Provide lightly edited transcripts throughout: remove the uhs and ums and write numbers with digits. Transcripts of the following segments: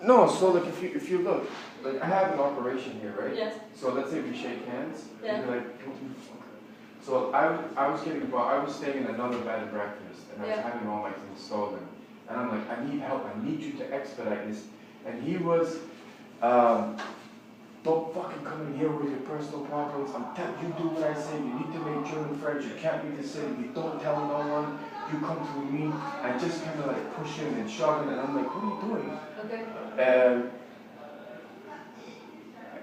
No, so like if you look, like I have an operation here, right? Yes. So let's say we shake hands. Yeah. You're like, so I was staying in another bed and breakfast, and I was having all my things stolen, and I'm like, I need help. I need you to expedite this. And he was, don't fucking come in here with your personal problems. I'm telling you, do what I say. You need to make German friends. You can't be the city. You don't tell no one. You come through me. And just kind of like pushing and shoving, and I'm like, what are you doing? Okay.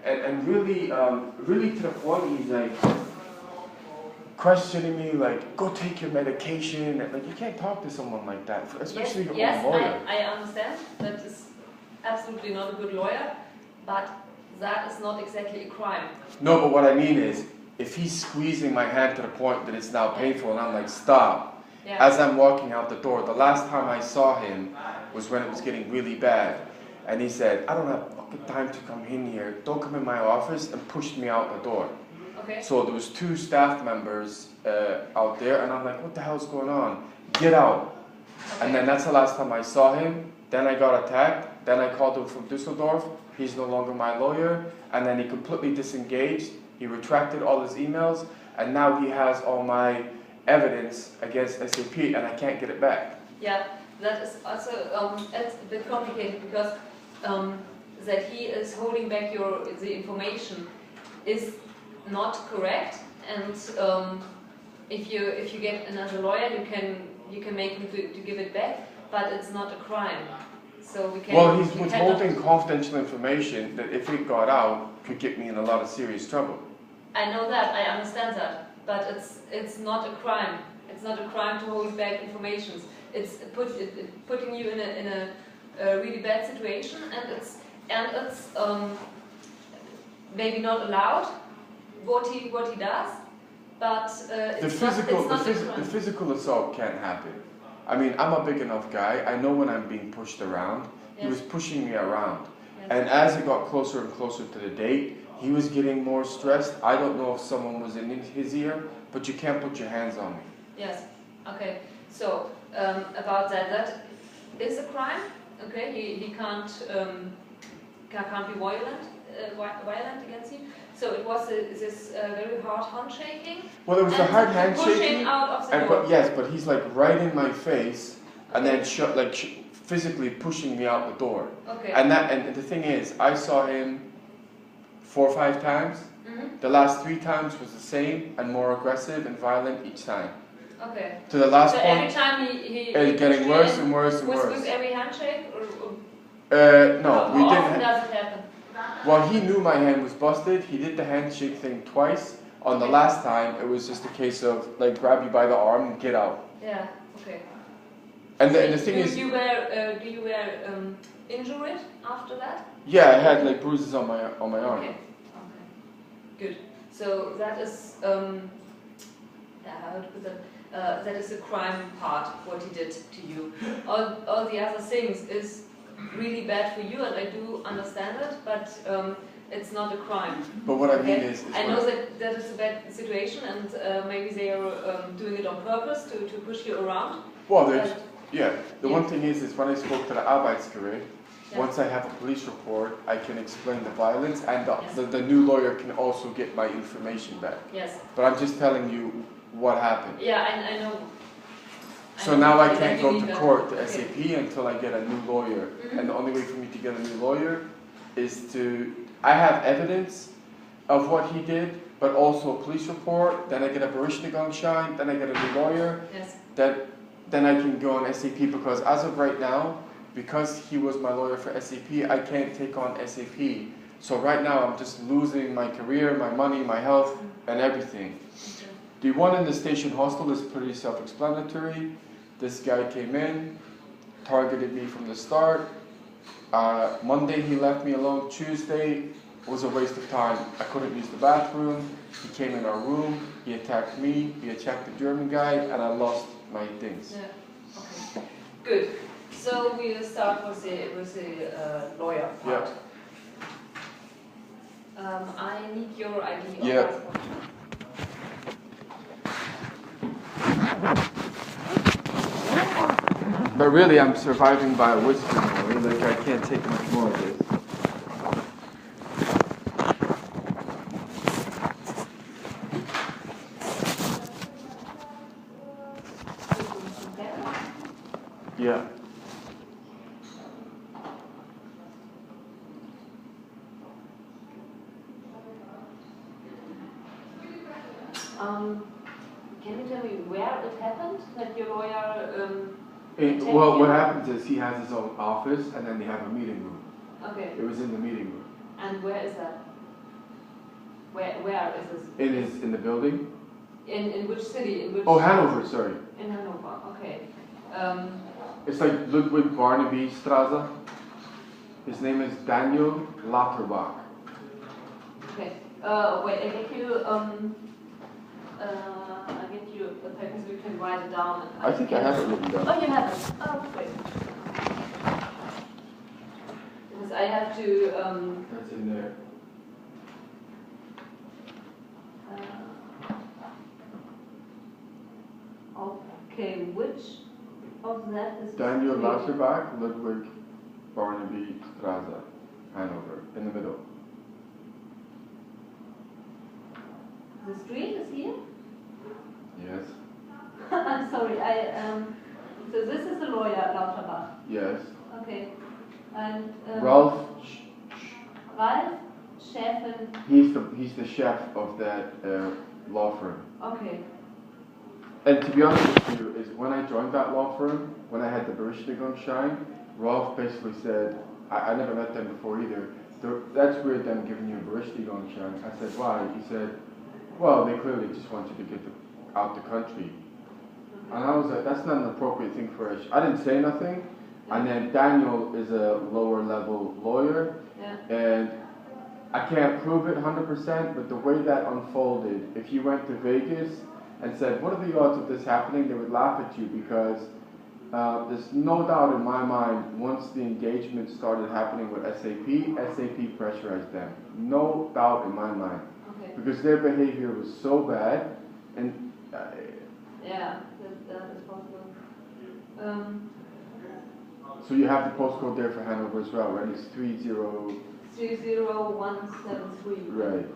And really to the point, he's like questioning me, like, go take your medication. And like, you can't talk to someone like that, especially your own lawyer. I understand. That is absolutely not a good lawyer, but that is not exactly a crime. No, but what I mean is, if he's squeezing my hand to the point that it's now painful, and I'm like, stop. Yeah. As I'm walking out the door, the last time I saw him was when it was getting really bad. And he said, I don't have fucking time to come in here. Don't come in my office, and pushed me out the door. Okay. So there was 2 staff members out there, and I'm like, what the hell's going on? Get out. Okay. And then that's the last time I saw him. Then I got attacked. Then I called him from Düsseldorf. He's no longer my lawyer. And then he completely disengaged. He retracted all his emails. And now he has all my evidence against SAP, and I can't get it back. Yeah, that is also it's a bit complicated because that he is holding back the information is not correct. And if you get another lawyer, you can make him to give it back, but it's not a crime. So we can. Well, he's withholding confidential information that, if it got out, could get me in a lot of serious trouble. I know that. I understand that. But it's not a crime. It's not a crime to hold back information. It's putting you in a really bad situation, and it's maybe not allowed what he does, but the physical assault can't happen. I mean, I'm a big enough guy. I know when I'm being pushed around. He was pushing me around, and as it got closer and closer to the date, he was getting more stressed. I don't know if someone was in his ear, but you can't put your hands on me. Yes. Okay. So about that is a crime. Okay. He can't be violent against you. So it was this very hard handshaking. Well, it was a hard handshaking. Out of the door. But he's like right in my face, and then physically pushing me out the door. Okay. And the thing is, I saw him 4 or 5 times. Mm-hmm. The last 3 times was the same and more aggressive and violent each time. Okay. To the last point, every time he it's getting worse and worse and worse. With every handshake? No, we didn't. How often does it happen? Well, he knew my hand was busted. He did the handshake thing twice. On the last time, it was just a case of like grab you by the arm and get out. Yeah. Okay. And the thing is, do you were injured after that? Yeah, I had like bruises on my arm. Okay. Okay. Good. So that is how to put that? That is the crime part. What he did to you. All the other things is really bad for you, and I do understand it, but it's not a crime. But what I mean is I know that is a bad situation, and maybe they are doing it on purpose to push you around. Well, the one thing is when I spoke to the Arbeitsgericht, once I have a police report, I can explain the violence, and the new lawyer can also get my information back. Yes. But I'm just telling you what happened. Yeah, I know. So now I can't go to court to SAP until I get a new lawyer. Mm-hmm. And the only way for me to get a new lawyer is I have evidence of what he did, but also a police report, then I get a Berichtigungsschein, then I get a new lawyer. Yes. Then I can go on SAP, because as of right now, because he was my lawyer for SAP, I can't take on SAP. So right now I'm just losing my career, my money, my health, and everything. Okay. The one in the station hostel is pretty self-explanatory. This guy came in, targeted me from the start. Monday he left me alone. Tuesday was a waste of time. I couldn't use the bathroom. He came in our room, he attacked me, he attacked the German guy, and I lost my things. Yeah. Okay. Good. So we'll start with the lawyer part. Yeah. I need your ID. Yeah. But really, I'm surviving by a whiskey. unfortunately, like I can't take much more of this. Yeah. Can you tell me where it happened that your lawyer? Well, what happens is he has his own office, and then they have a meeting room. Okay. It was in the meeting room. And where is that? Where is this? It is in the building. In which city? In which? Oh, Hannover. Sorry. In Hannover. Okay. It's like Ludwig Barnaby Straße. His name is Daniel Lauterback. Okay. Wait, I get you. I get you a paper so you can write it down. I think I have it written down. Oh, you have it. Oh, great. Because I have to. That's in there. Okay, which of that is Daniel Lauterback, Ludwig Barnaby Straße, Hannover, in the middle. The street is here? Yes. I'm sorry, so this is the lawyer, Lauterbach? Yes. Okay. And Ralph Schäfen. He's the chef of that law firm. Okay. And to be honest with you, is when I joined that law firm, when I had the Berechtigungsschein, Ralph basically said, I never met them before either, that's weird them giving you a Berechtigungsschein. I said, why? He said, well, they clearly just want you to get out the country. And I was like, that's not an appropriate thing for us. I didn't say nothing. And then Daniel is a lower level lawyer. Yeah. And I can't prove it 100%, but the way that unfolded, if you went to Vegas and said, what are the odds of this happening, they would laugh at you because there's no doubt in my mind, once the engagement started happening with SAP pressurized them. No doubt in my mind. Okay. Because their behavior was so bad, and yeah, that is possible. So you have the postcode there for Hanover as well, right? It's 30173. Right.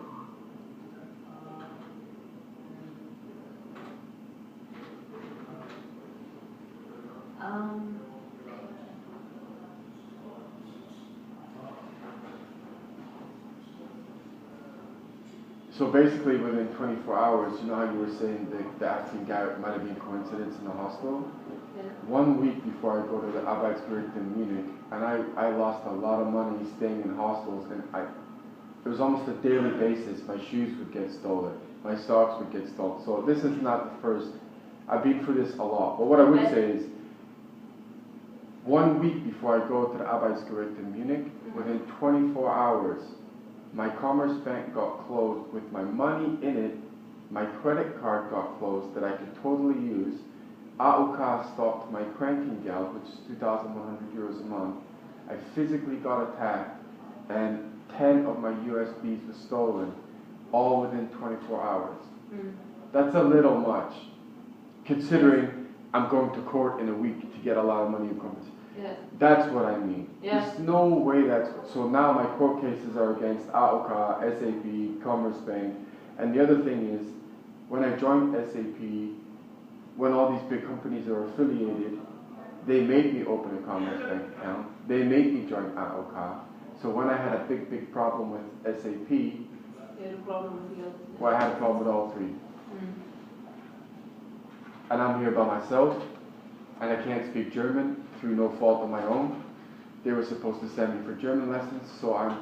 So basically within 24 hours, you know how you were saying the African guy might have been coincidence in the hospital? Yeah. 1 week before I go to the Arbeitsgericht in Munich, and I lost a lot of money staying in hostels, and it was almost a daily basis. My shoes would get stolen, my socks would get stolen. So this is not the first. I've been through this a lot. But what I would say is, 1 week before I go to the Arbeitsgericht in Munich, within 24 hours, my Commerce Bank got closed with my money in it, my credit card got closed that I could totally use, AOK stopped my Krankengeld, which is 2,100 euros a month. I physically got attacked, and 10 of my USBs were stolen, all within 24 hours. That's a little much, considering I'm going to court in a week to get a lot of money in compensation. Yeah. That's what I mean. Yeah. There's no way that's... So now my court cases are against AOK, SAP, Commerce Bank. And the other thing is, when I joined SAP, when all these big companies are affiliated, they made me open a Commerce Bank account. They made me join AOK. So when I had a big problem with SAP, You had a problem with the other. well, I had a problem with all three. And I'm here by myself, and I can't speak German through no fault of my own. They were supposed to send me for German lessons, so I'm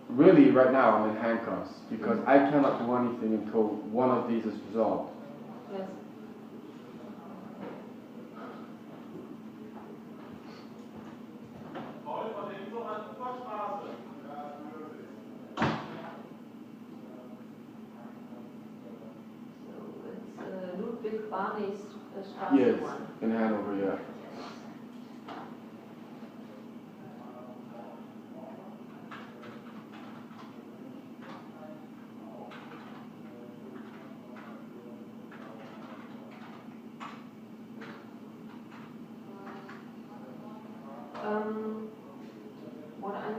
really, right now, I'm in handcuffs, because I cannot do anything until one of these is resolved. Yes. Ludwig Barney's Straße Yes, one. in Hanover, yeah.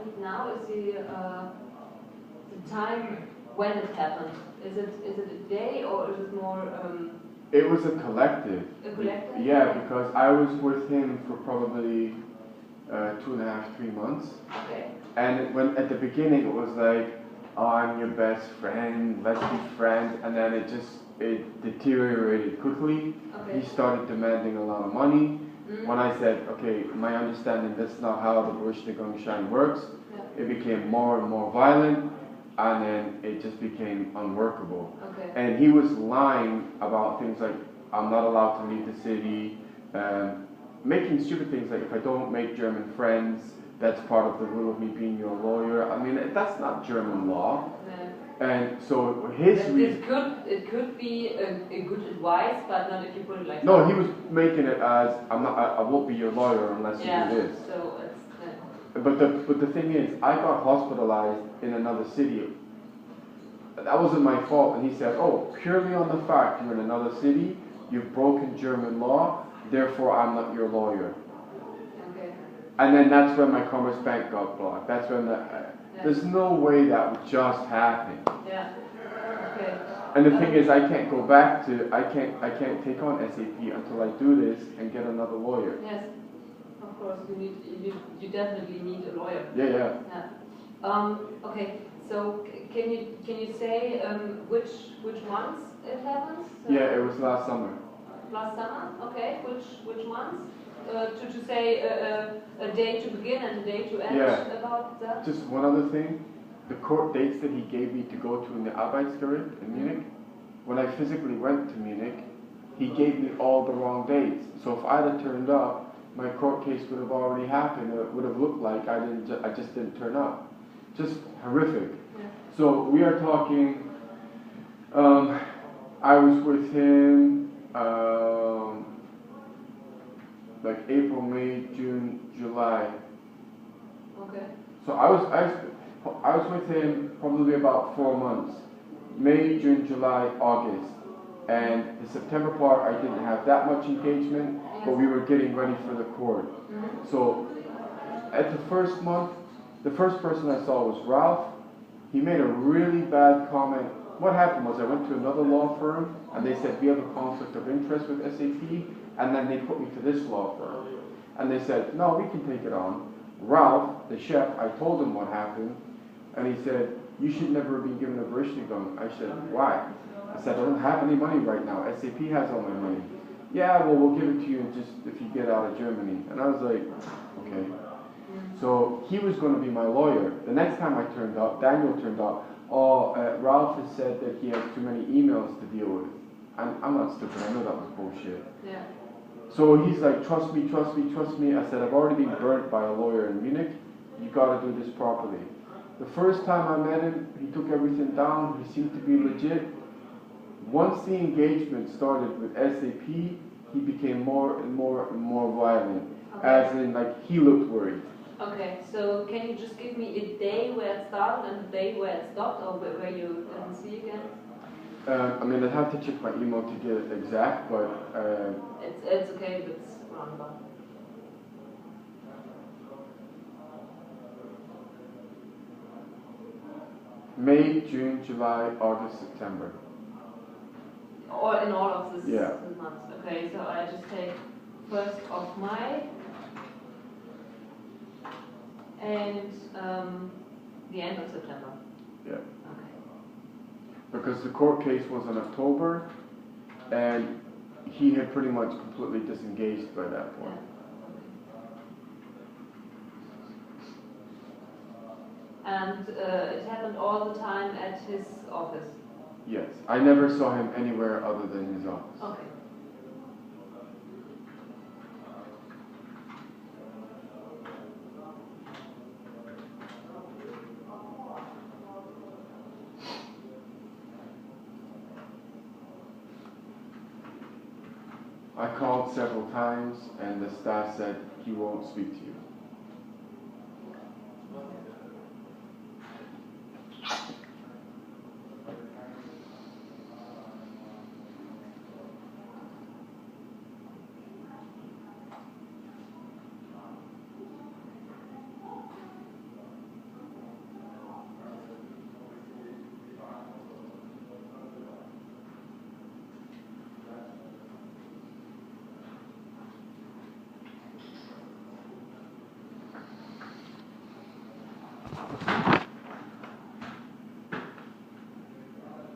need now is the time when it happened. Is it a day or is it more? It was a collective. A collective? Yeah, because I was with him for probably 2.5, 3 months. Okay. And when at the beginning it was like, oh, I'm your best friend, let's be friends, and then it deteriorated quickly. Okay. He started demanding a lot of money. Mm. When I said, okay, my understanding that's not how the Berechtigung works, Yeah. it became more and more violent, and then it just became unworkable. Okay. And he was lying about things like, I'm not allowed to leave the city, making stupid things like, if I don't make German friends, that's part of the rule of me being your lawyer. I mean, that's not German law. No. And so his reason... It could be a good advice, but not if you put it like No, that. he was making it as, I won't be your lawyer unless you do this. So it's... But the thing is, I got hospitalized in another city. That wasn't my fault. And he said, oh, purely on the fact you're in another city, you've broken German law, therefore I'm not your lawyer. Okay. And then that's when my Commerce Bank got blocked. That's when there's no way that would just happen. Yeah. Okay. And the thing is, I can't go back to, I can't take on SAP until I do this and get another lawyer. Yes. Of course, you definitely need a lawyer. Yeah. Okay. So can you say which months it happens? Yeah, it was last summer. Last summer. Okay. Which months? To say a day to begin and a day to end about that? Just one other thing. The court dates that he gave me to go to in the Arbeitsgericht in Munich, when I physically went to Munich, he gave me all the wrong dates. So if I'd have turned up, my court case would have already happened. It would have looked like I just didn't turn up. Just horrific. Yeah. So we are talking, I was with him like April, May, June, July. Okay. So I was with him probably about 4 months. May, June, July, August. And the September part, I didn't have that much engagement, but we were getting ready for the court. Mm-hmm. So at the first month, the first person I saw was Ralph. He made a really bad comment. What happened was I went to another law firm and they said, we have a conflict of interest with SAP, and then they put me to this law firm. And they said, no, we can take it on. Ralph, the chef, I told him what happened, and he said, you should never have been given a Berechtigung. I said, why? I said, I don't have any money right now. SAP has all my money. Yeah, well, we'll give it to you just if you get out of Germany. And I was like, okay. So he was going to be my lawyer. The next time I turned up, Daniel turned up. Oh, Ralph has said that he has too many emails to deal with. I'm not stupid. I know that was bullshit. Yeah. So he's like, trust me, trust me, trust me. I said, I've already been burnt by a lawyer in Munich. You got to do this properly. The first time I met him, he took everything down. He seemed to be legit. Once the engagement started with SAP, he became more and more and more violent. Okay. As in, like, he looked worried. Okay, so can you just give me a day where it started and a day where it stopped, or where you didn't see again? I mean, I'd have to check my email to get it exact, but... It's okay if it's roundabout. May, June, July, August, September. Or in all of this Yeah. months. Okay, so I just take 1st of May and the end of September. Yeah. Okay. Because the court case was in October, and he had pretty much completely disengaged by that point. Yeah. And it happened all the time at his office? Yes. I never saw him anywhere other than his office. Okay. I called several times, and the staff said he won't speak to you.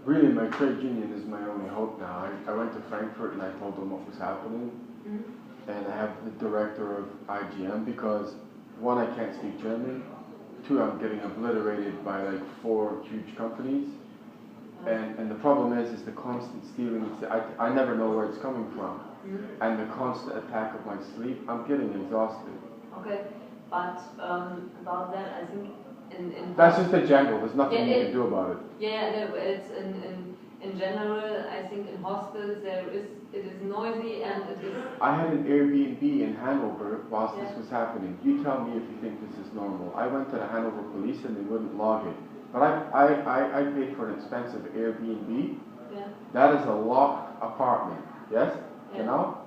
really my trade union is my only hope now. I went to Frankfurt and I told them what was happening. And I have the director of IGM because one, I can't speak German. Two, I'm getting obliterated by like 4 huge companies. And the problem is the constant stealing. I never know where it's coming from. And the constant attack of my sleep, I'm getting exhausted. Okay, but about that, I think that's just a jangle. There's nothing you can do about it. Yeah, it's in general. I think in hostels it is noisy and it is. I had an Airbnb in Hannover whilst this was happening. You tell me if you think this is normal. I went to the Hannover police and they wouldn't log it. But I paid for an expensive Airbnb. Yeah. That is a locked apartment. Yes? Yeah. You know?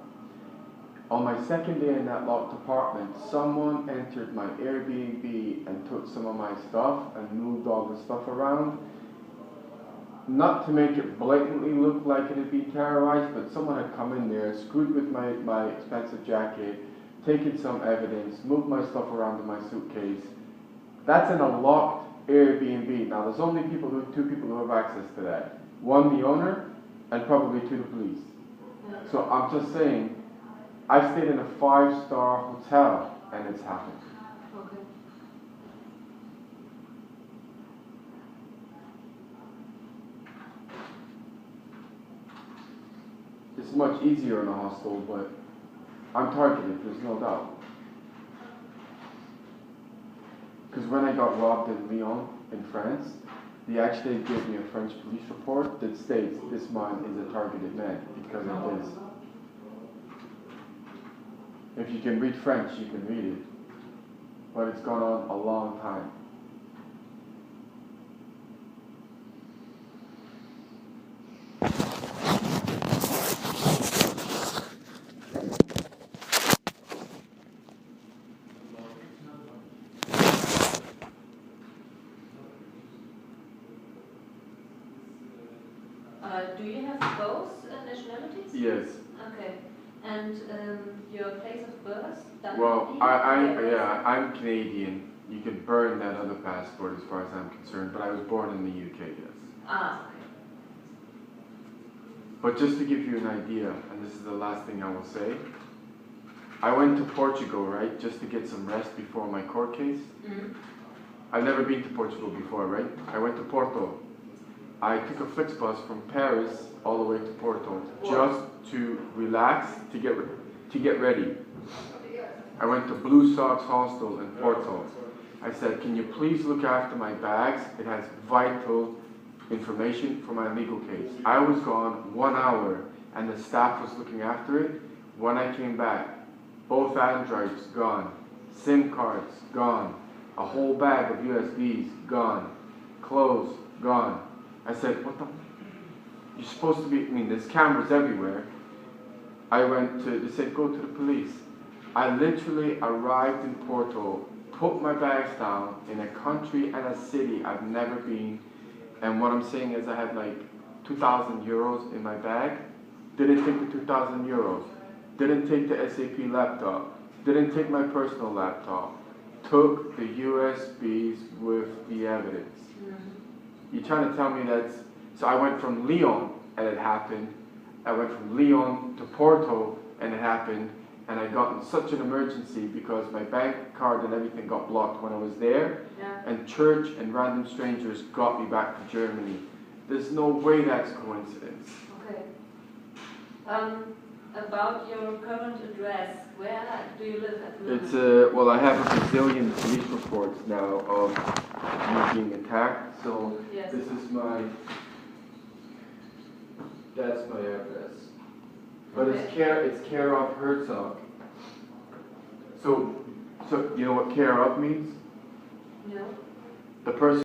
On my second day in that locked apartment, someone entered my Airbnb and took some of my stuff and moved all the stuff around. Not to make it blatantly look like it had been terrorized, but someone had come in there, screwed with my expensive jacket, taken some evidence, moved my stuff around in my suitcase. That's in a locked Airbnb. Now there's only two people who have access to that. One, the owner, and probably 2, the police. Yeah. So I'm just saying, I've stayed in a 5-star hotel and it's happened. Okay. It's much easier in a hostel, but I'm targeted, there's no doubt. Because when I got robbed in Lyon, in France, they actually gave me a French police report that states this man is a targeted man because of this. If you can read French, you can read it. But it's gone on a long time. Do you have both nationalities? Yes. Okay. And your place of birth? Well, I'm Canadian. You can burn that other passport as far as I'm concerned, but I was born in the UK, yes. Ah, okay. But just to give you an idea, and this is the last thing I will say, I went to Portugal, right, just to get some rest before my court case. I've never been to Portugal before, right? I went to Porto. I took a Flixbus from Paris all the way to Porto just to relax, to get ready. I went to Blue Sox Hostel in Porto. I said, can you please look after my bags? It has vital information for my legal case. I was gone 1 hour and the staff was looking after it. When I came back, both Androids gone, SIM cards gone, a whole bag of USBs gone, clothes gone. I said, what the? You're supposed to be, there's cameras everywhere. They said, go to the police. I literally arrived in Porto, put my bags down in a country and a city I've never been. And what I'm saying is I had like 2,000 euros in my bag. Didn't take the 2,000 euros. Didn't take the SAP laptop. Didn't take my personal laptop. Took the USBs with the evidence. You're trying to tell me that's... So I went from Lyon and it happened. I went from Lyon to Porto and it happened. And I got in such an emergency because my bank card and everything got blocked when I was there. Yeah. And church and random strangers got me back to Germany. There's no way that's coincidence. Okay. About your current address, where do you live at the moment? It's well, I have a Brazilian police report now of me being attacked. So yes. this is that's my address. But okay. it's care of Herzog. So you know what care of means? No. The person